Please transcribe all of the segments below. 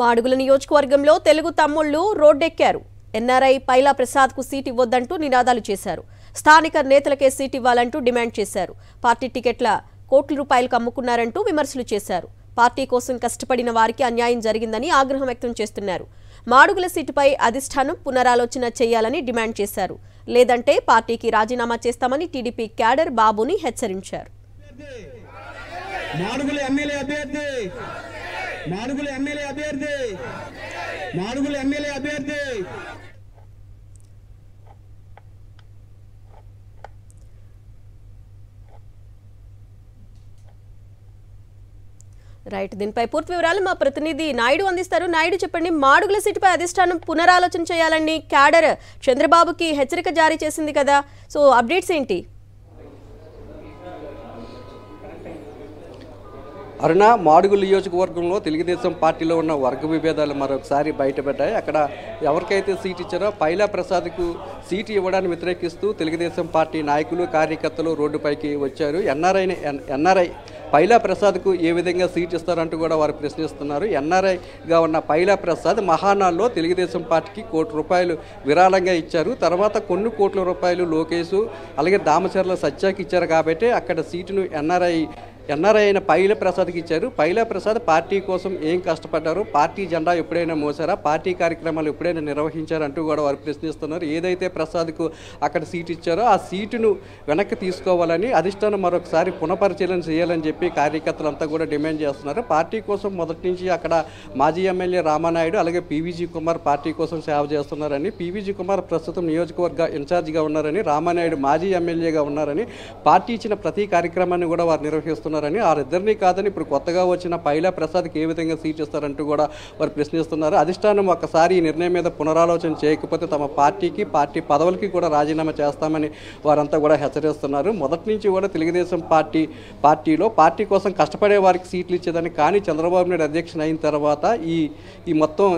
మాడుగుల నియోజకవర్గంలో తెలుగు తమ్ముళ్లు రోడ్డెక్కారు. ఎన్ఆర్ఐ పైలా ప్రసాద్కు సీట్ ఇవ్వొద్దంటూ నినాదాలు చేశారు. స్థానిక నేతలకే సీట్ ఇవ్వాలంటూ డిమాండ్ చేశారు. పార్టీ టికెట్ల కోట్ల రూపాయలకు అమ్ముకున్నారంటూ విమర్శలు చేశారు. పార్టీ కోసం కష్టపడిన వారికి అన్యాయం జరిగిందని ఆగ్రహం వ్యక్తం చేస్తున్నారు. మాడుగుల సీటుపై అధిష్టానం పునరాలోచన చేయాలని డిమాండ్ చేశారు. లేదంటే పార్టీకి రాజీనామా చేస్తామని టీడీపీ క్యాడర్ బాబుని హెచ్చరించారు. మాడుగుల ఎమ్మెల్యే అభ్యర్థి రైట్, దీనిపై పూర్తి వివరాలు మా ప్రతినిధి నాయుడు అందిస్తారు. నాయుడు, చెప్పండి, మాడుగుల సీటుపై అధిష్టానం పునరాలోచన చేయాలని క్యాడర్ చంద్రబాబుకి హెచ్చరిక జారీ చేసింది కదా, సో అప్డేట్స్ ఏంటి? అరుణ, మాడుగుల నియోజకవర్గంలో తెలుగుదేశం పార్టీలో ఉన్న వర్గ విభేదాలు మరొకసారి బయటపడ్డాయి. అక్కడ ఎవరికైతే సీట్ ఇచ్చారో పైలా ప్రసాద్కు సీటు ఇవ్వడాన్ని వ్యతిరేకిస్తూ తెలుగుదేశం పార్టీ నాయకులు కార్యకర్తలు రోడ్డుపైకి వచ్చారు. ఎన్ఆర్ఐ పైలా ప్రసాద్కు ఏ విధంగా సీట్ ఇస్తారంటూ కూడా వారు ప్రశ్నిస్తున్నారు. ఎన్ఆర్ఐగా ఉన్న పైలా ప్రసాద్ మహానాడులో తెలుగుదేశం పార్టీకి ₹1 విరాళంగా ఇచ్చారు. తర్వాత కొన్ని కోట్ల రూపాయలు లోకేష్ అలాగే దామచర్ల సత్యాకి ఇచ్చారు. కాబట్టి అక్కడ సీటును ఎన్ఆర్ఐ అయిన పైలా ప్రసాద్కి ఇచ్చారు. పైలా ప్రసాద్ పార్టీ కోసం ఏం కష్టపడ్డారు, పార్టీ జెండా ఎప్పుడైనా మోసారా, పార్టీ కార్యక్రమాలు ఎప్పుడైనా నిర్వహించారంటూ కూడా వారు ప్రశ్నిస్తున్నారు. ఏదైతే ప్రసాద్కు అక్కడ సీటు ఇచ్చారో ఆ సీటును వెనక్కి తీసుకోవాలని అధిష్టానం మరొకసారి పునఃపరిశీలన చేయాలని చెప్పి కార్యకర్తలంతా కూడా డిమాండ్ చేస్తున్నారు. పార్టీ కోసం మొదటి నుంచి అక్కడ మాజీ ఎమ్మెల్యే రామానాయుడు అలాగే పీవీజీ కుమార్ పార్టీ కోసం సేవ చేస్తున్నారని, పీవీజీ కుమార్ ప్రస్తుతం నియోజకవర్గ ఇన్ఛార్జిగా ఉన్నారని, రామానాయుడు మాజీ ఎమ్మెల్యేగా ఉన్నారని, పార్టీ ఇచ్చిన ప్రతి కార్యక్రమాన్ని కూడా వారు నిర్వహిస్తున్నారు. వారిద్దరినీ కాదని ఇప్పుడు కొత్తగా వచ్చిన పైలా ప్రసాద్కి ఏ విధంగా సీట్ ఇస్తారంటూ కూడా వారు ప్రశ్నిస్తున్నారు. అధిష్టానం ఒక్కసారి ఈ నిర్ణయం మీద పునరాలోచన చేయకపోతే తమ పార్టీ పదవులకి కూడా రాజీనామా చేస్తామని వారంతా కూడా హెచ్చరిస్తున్నారు. మొదటి నుంచి కూడా తెలుగుదేశం పార్టీలో పార్టీ కోసం కష్టపడే వారికి సీట్లు ఇచ్చేదని, కానీ చంద్రబాబు నాయుడు అధ్యక్షుడు అయిన తర్వాత ఈ మొత్తం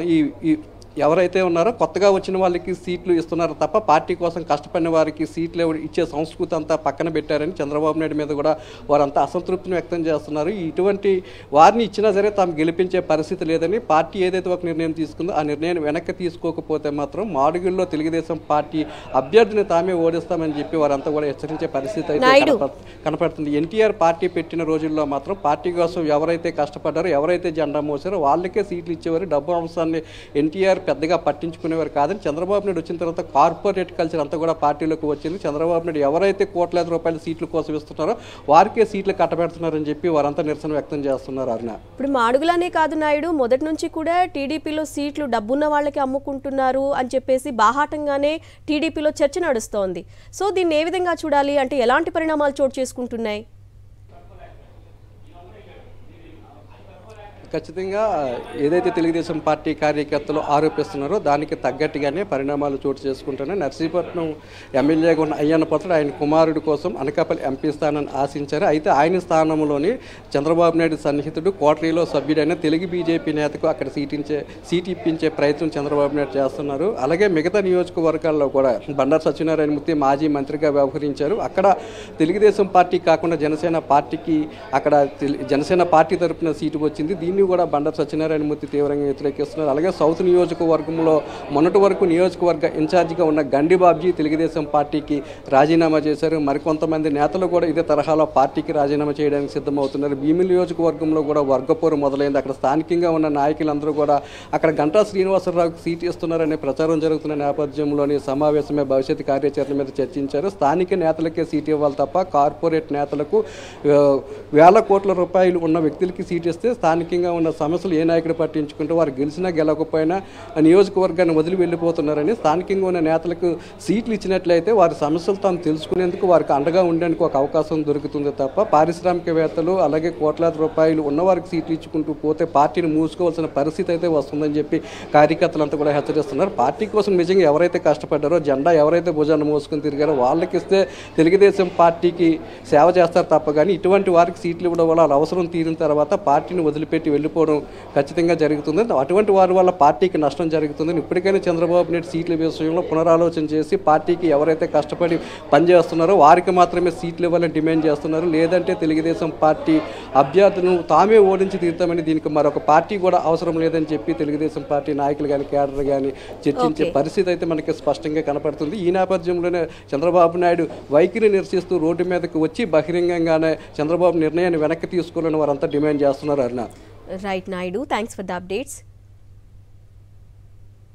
ఎవరైతే ఉన్నారో కొత్తగా వచ్చిన వాళ్ళకి సీట్లు ఇస్తున్నారు తప్ప పార్టీ కోసం కష్టపడిన వారికి సీట్లు ఇచ్చే సంస్కృతి అంతా పక్కన పెట్టారని చంద్రబాబు నాయుడు మీద కూడా వారంతా అసంతృప్తిని వ్యక్తం చేస్తున్నారు. ఇటువంటి వారిని ఇచ్చినా సరే తాము గెలిపించే పరిస్థితి లేదని, పార్టీ ఏదైతే ఒక నిర్ణయం తీసుకుందో ఆ నిర్ణయాన్ని వెనక్కి తీసుకోకపోతే మాత్రం మాడుగుల్లో తెలుగుదేశం పార్టీ అభ్యర్థిని తామే ఓడిస్తామని చెప్పి వారంతా కూడా హెచ్చరించే పరిస్థితి అయితే కనపడుతుంది. ఎన్టీఆర్ పార్టీ పెట్టిన రోజుల్లో మాత్రం పార్టీ కోసం ఎవరైతే కష్టపడ్డారో ఎవరైతే జెండా మోసారో వాళ్ళకే సీట్లు ఇచ్చేవారు. డబ్బు అంశాన్ని ఎన్టీఆర్ పెద్దగా పట్టించుకునేవారు కాదని, చంద్రబాబు నాయుడు వచ్చిన తర్వాత కార్పొరేట్ కల్చర్ అంతా కూడా పార్టీలోకి వచ్చింది. చంద్రబాబు నాయుడు ఎవరైతే కోట్లాది రూపాయల సీట్ల కోసం ఇస్తున్నారో వారికే సీట్లు కట్టబెడుతున్నారని చెప్పి వారంతా నిరసన వ్యక్తం చేస్తున్నారు. అరుణ, ఇప్పుడు మాడుగులనే కాదు నాయుడు, మొదటి నుంచి కూడా టీడీపీలో సీట్లు డబ్బున్న వాళ్ళకి అమ్ముకుంటున్నారు అని చెప్పేసి బాహాటంగానే టీడీపీలో చర్చ నడుస్తోంది. సో దీన్ని ఏ విధంగా చూడాలి, అంటే ఎలాంటి పరిణామాలు చోటు చేసుకుంటున్నాయి? ఖచ్చితంగా ఏదైతే తెలుగుదేశం పార్టీ కార్యకర్తలు ఆరోపిస్తున్నారో దానికి తగ్గట్టుగానే పరిణామాలు చోటు చేసుకుంటున్నాయి. నర్సీపట్నం ఎమ్మెల్యేగా ఉన్న అయ్యన్న పాత్రుడు ఆయన కుమారుడి కోసం అనకాపల్లి ఎంపీ స్థానాన్ని ఆశించారు. అయితే ఆయన స్థానంలోని చంద్రబాబు నాయుడు సన్నిహితుడు కోటరీలో సభ్యుడైన తెలుగు బీజేపీ నేతకు అక్కడ సీట్ ఇప్పించే ప్రయత్నం చంద్రబాబు నాయుడు చేస్తున్నారు. అలాగే మిగతా నియోజకవర్గాల్లో కూడా బండారు సత్యనారాయణమూర్తి మాజీ మంత్రిగా వ్యవహరించారు. అక్కడ తెలుగుదేశం పార్టీ కాకుండా జనసేన పార్టీ తరఫున సీటు వచ్చింది. దీన్ని కూడా బండారు సత్యనారాయణమూర్తి తీవ్రంగా వ్యతిరేకిస్తున్నారు. అలాగే సౌత్ నియోజకవర్గంలో మొన్నటి వరకు నియోజకవర్గ ఇన్ఛార్జిగా ఉన్న గండి బాబ్జీ తెలుగుదేశం పార్టీకి రాజీనామా చేశారు. మరికొంతమంది నేతలు కూడా ఇదే తరహాలో పార్టీకి రాజీనామా చేయడానికి సిద్ధమవుతున్నారు. భీమిలి నియోజకవర్గంలో కూడా వర్గపోరు మొదలైంది. అక్కడ స్థానికంగా ఉన్న నాయకులందరూ కూడా అక్కడ గంటా శ్రీనివాసరావుకి సీటు ఇస్తున్నారనే ప్రచారం జరుగుతున్న నేపథ్యంలోని సమావేశమే భవిష్యత్ కార్యాచరణ మీద చర్చించారు. స్థానిక నేతలకే సీటు ఇవ్వాలి తప్ప కార్పొరేట్ నేతలకు వేల కోట్ల రూపాయలు ఉన్న వ్యక్తులకి సీటు ఇస్తే స్థానికంగా ఉన్న సమస్యలు ఏ నాయకుడు పట్టించుకుంటూ వారు గెలిచినా గెలవకపోయినా నియోజకవర్గాన్ని వదిలి వెళ్ళిపోతున్నారని, స్థానికంగా ఉన్న నేతలకు సీట్లు ఇచ్చినట్లయితే వారి సమస్యలు తాను తెలుసుకునేందుకు వారికి అండగా ఉండడానికి ఒక అవకాశం దొరుకుతుంది తప్ప పారిశ్రామికవేత్తలు అలాగే కోట్లాది రూపాయలు ఉన్నవారికి సీట్లు ఇచ్చుకుంటూ పోతే పార్టీని మూసుకోవాల్సిన పరిస్థితి అయితే వస్తుందని చెప్పి కార్యకర్తలంతా కూడా హెచ్చరిస్తున్నారు. పార్టీ కోసం నిజంగా ఎవరైతే కష్టపడ్డారో జెండా ఎవరైతే భుజాన్ని మోసుకొని తిరిగారో వాళ్ళకి ఇస్తే తెలుగుదేశం పార్టీకి సేవ చేస్తారు తప్ప కానీ ఇటువంటి వారికి సీట్లు ఇవ్వడం వల్ల అవసరం తీరిన తర్వాత పార్టీని వదిలిపెట్టి వెళ్ళిపోవడం ఖచ్చితంగా జరుగుతుంది. అటువంటి వారి వల్ల పార్టీకి నష్టం జరుగుతుంది. ఇప్పటికైనా చంద్రబాబు నాయుడు సీట్ల విషయంలో పునరాలోచన చేసి పార్టీకి ఎవరైతే కష్టపడి పనిచేస్తున్నారో వారికి మాత్రమే సీట్లు ఇవ్వాలని డిమాండ్ చేస్తున్నారు. లేదంటే తెలుగుదేశం పార్టీ అభ్యర్థులను తామే ఓడించి తీరుతామని, దీనికి మరొక పార్టీ కూడా అవసరం లేదని చెప్పి తెలుగుదేశం పార్టీ నాయకులు కానీ కేడర్ కానీ చర్చించే పరిస్థితి అయితే మనకి స్పష్టంగా కనపడుతుంది. ఈ నేపథ్యంలోనే చంద్రబాబు నాయుడు వైఖరిని నిరసిస్తూ రోడ్డు మీదకి వచ్చి బహిరంగంగానే చంద్రబాబు నిర్ణయాన్ని వెనక్కి తీసుకోవాలని వారంతా డిమాండ్ చేస్తున్నారు. Aruna. Right Naidu, thanks for the updates.